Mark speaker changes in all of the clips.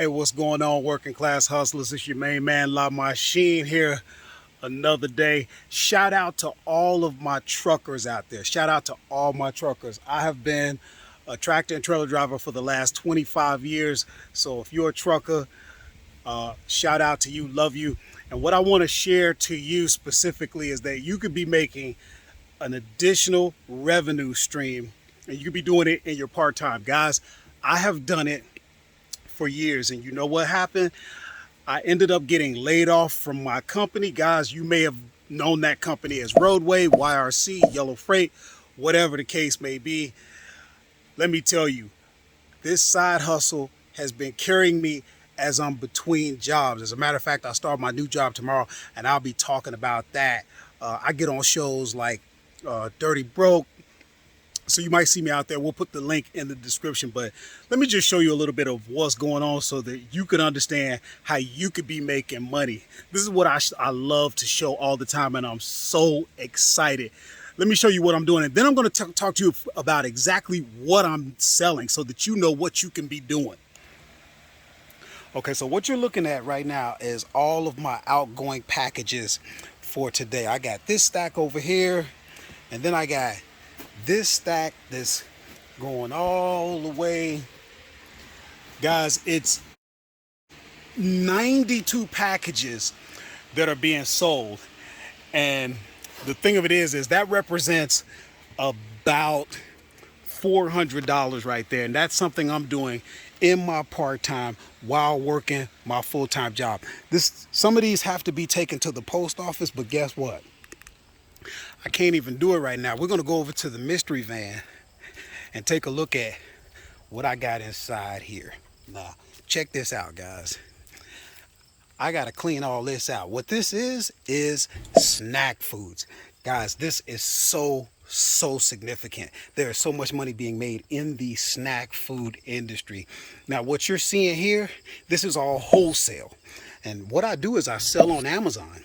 Speaker 1: Hey, what's going on, working class hustlers? It's your main man, La Machine here. Another day. Shout out to all of my truckers out there. Shout out to all my truckers. I have been a tractor and trailer driver for the last 25 years. So if you're a trucker, shout out to you, love you. And what I want to share to you specifically is that you could be making an additional revenue stream and you could be doing it in your part-time. Guys, I have done it for years, and you know what happened? I ended up getting laid off from my company. Guys, you may have known that company as Roadway, YRC, Yellow Freight, whatever the case may be. Let me tell you, this side hustle has been carrying me as I'm between jobs. As a matter of fact, I start my new job tomorrow, and I'll be talking about that. I get on shows like Dirty Broke, so you might see me out there. We'll put the link in the description, but let me just show you a little bit of what's going on so that you can understand how you could be making money. This is what I love to show all the time, and I'm so excited. Let me show you what I'm doing, and then I'm going to talk to you about exactly what I'm selling so that you know what you can be doing. Okay, so what you're looking at right now is all of my outgoing packages for today. I got this stack over here, and then I got this stack that's going all the way. Guys, it's 92 packages that are being sold. And the thing of it is that represents about $400 right there. And that's something I'm doing in my part-time while working my full-time job. Some of these have to be taken to the post office, but guess what? I can't even do it right now. We're going to go over to the mystery van and take a look at what I got inside here. Now, check this out, guys. I got to clean all this out. What this is snack foods. Guys, this is so significant. There is so much money being made in the snack food industry. Now, what you're seeing here, this is all wholesale. And what I do is I sell on Amazon.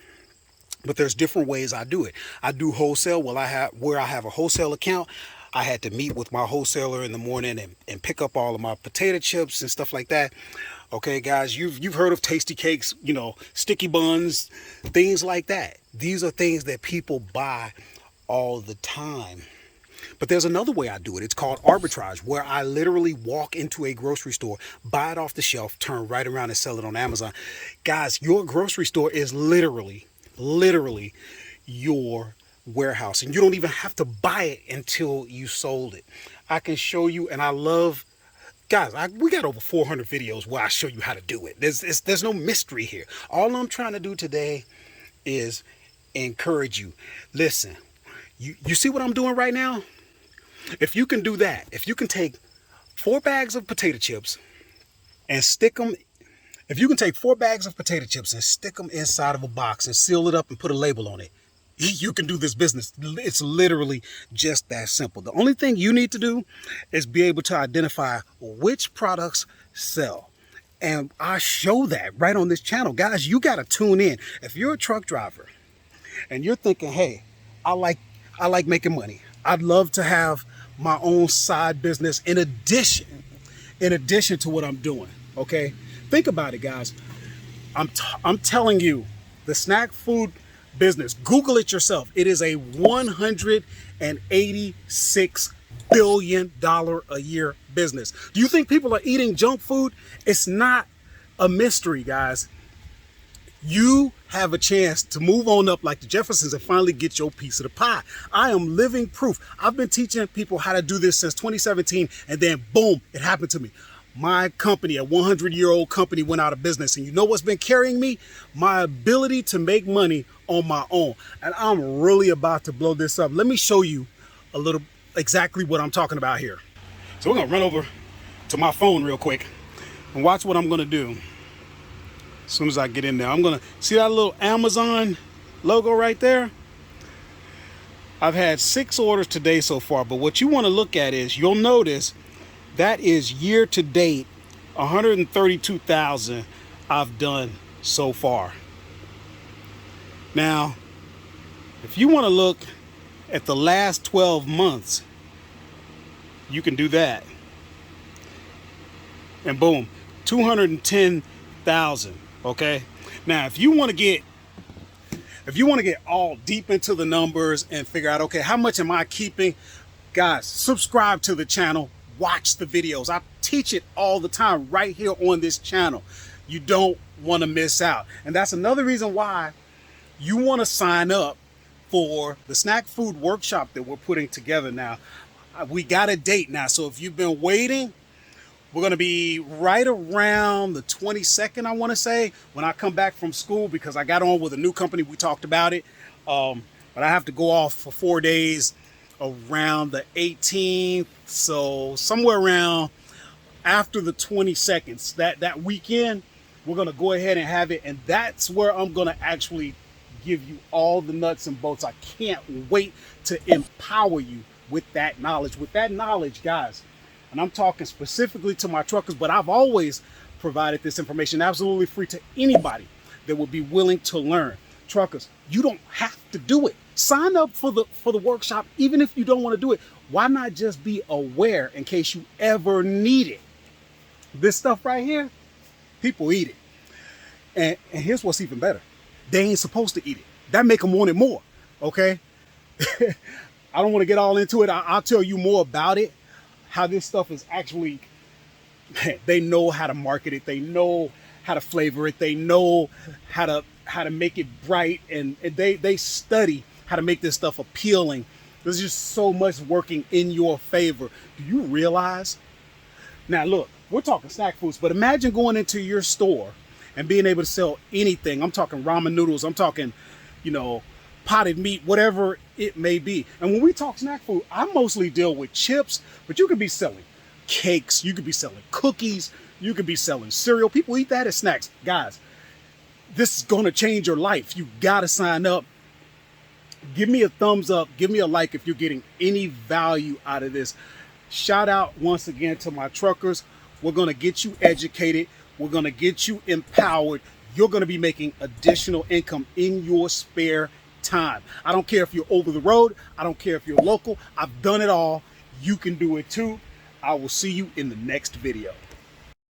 Speaker 1: But there's different ways I do it. I do wholesale. Well, where I have a wholesale account, I had to meet with my wholesaler in the morning and pick up all of my potato chips and stuff like that. Okay, guys, you've heard of tasty cakes, sticky buns, things like that. These are things that people buy all the time. But there's another way I do it. It's called arbitrage, where I literally walk into a grocery store, buy it off the shelf, turn right around and sell it on Amazon. Guys, your grocery store is literally your warehouse, and you don't even have to buy it until you sold it. I can show you, and I love, guys, we got over 400 videos where I show you how to do it. There's no mystery here. All I'm trying to do today is encourage you. Listen, you see what I'm doing right now? If you can do that, if you can take 4 bags of potato chips and stick them, if you can take 4 bags of potato chips and stick them inside of a box and seal it up and put a label on it, you can do this business. It's literally just that simple. The only thing you need to do is be able to identify which products sell. And I show that right on this channel. Guys, you got to tune in. If you're a truck driver and you're thinking, hey, I like making money. I'd love to have my own side business in addition to what I'm doing, okay? Think about it, guys. I'm telling you, the snack food business, Google it yourself. It is a $186 billion a year business. Do you think people are eating junk food? It's not a mystery, guys. You have a chance to move on up like the Jeffersons and finally get your piece of the pie. I am living proof. I've been teaching people how to do this since 2017, and then boom, it happened to me. My company, a 100-year-old company, went out of business. And you know what's been carrying me? My ability to make money on my own. And I'm really about to blow this up. Let me show you a little exactly what I'm talking about here. So we're going to run over to my phone real quick and watch what I'm going to do. As soon as I get in there, I'm going to see that little Amazon logo right there. I've had 6 orders today so far. But what you want to look at is, you'll notice that is year to date, 132,000 I've done so far. Now, if you want to look at the last 12 months, you can do that. And boom, 210,000. Okay. Now, if you want to get all deep into the numbers and figure out, okay, how much am I keeping? Guys, subscribe to the channel, watch the videos. I teach it all the time right here on this channel. You don't want to miss out. And that's another reason why you want to sign up for the snack food workshop that we're putting together now. We got a date now. So if you've been waiting, we're going to be right around the 22nd, I want to say, when I come back from school, because I got on with a new company. We talked about it. But I have to go off for 4 days around the 18th. So somewhere around after the 22nd, that weekend, we're going to go ahead and have it. And that's where I'm going to actually give you all the nuts and bolts. I can't wait to empower you with that knowledge. With that knowledge, guys, and I'm talking specifically to my truckers, but I've always provided this information absolutely free to anybody that would be willing to learn. Truckers, you don't have to do it. Sign up for the workshop, even if you don't want to do it. Why not just be aware in case you ever need it? This stuff right here, people eat it. And here's what's even better. They ain't supposed to eat it. That make them want it more, okay? I don't want to get all into it. I'll tell you more about it. How this stuff is actually, they know how to market it. They know how to flavor it. They know how to make it bright, and they study how to make this stuff appealing. There's just so much working in your favor. Do you realize? Now look, we're talking snack foods, but imagine going into your store and being able to sell anything. I'm talking ramen noodles. I'm talking, potted meat, whatever it may be. And when we talk snack food, I mostly deal with chips, but you could be selling cakes, you could be selling cookies, you could be selling cereal. People eat that as snacks. Guys, this is gonna change your life. You gotta sign up. Give me a thumbs up, give me a like if you're getting any value out of this. Shout out once again to my truckers. We're gonna get you educated, we're gonna get you empowered. You're gonna be making additional income in your spare time. I don't care if you're over the road. I don't care if you're local. I've done it all. You can do it too. I will see you in the next video.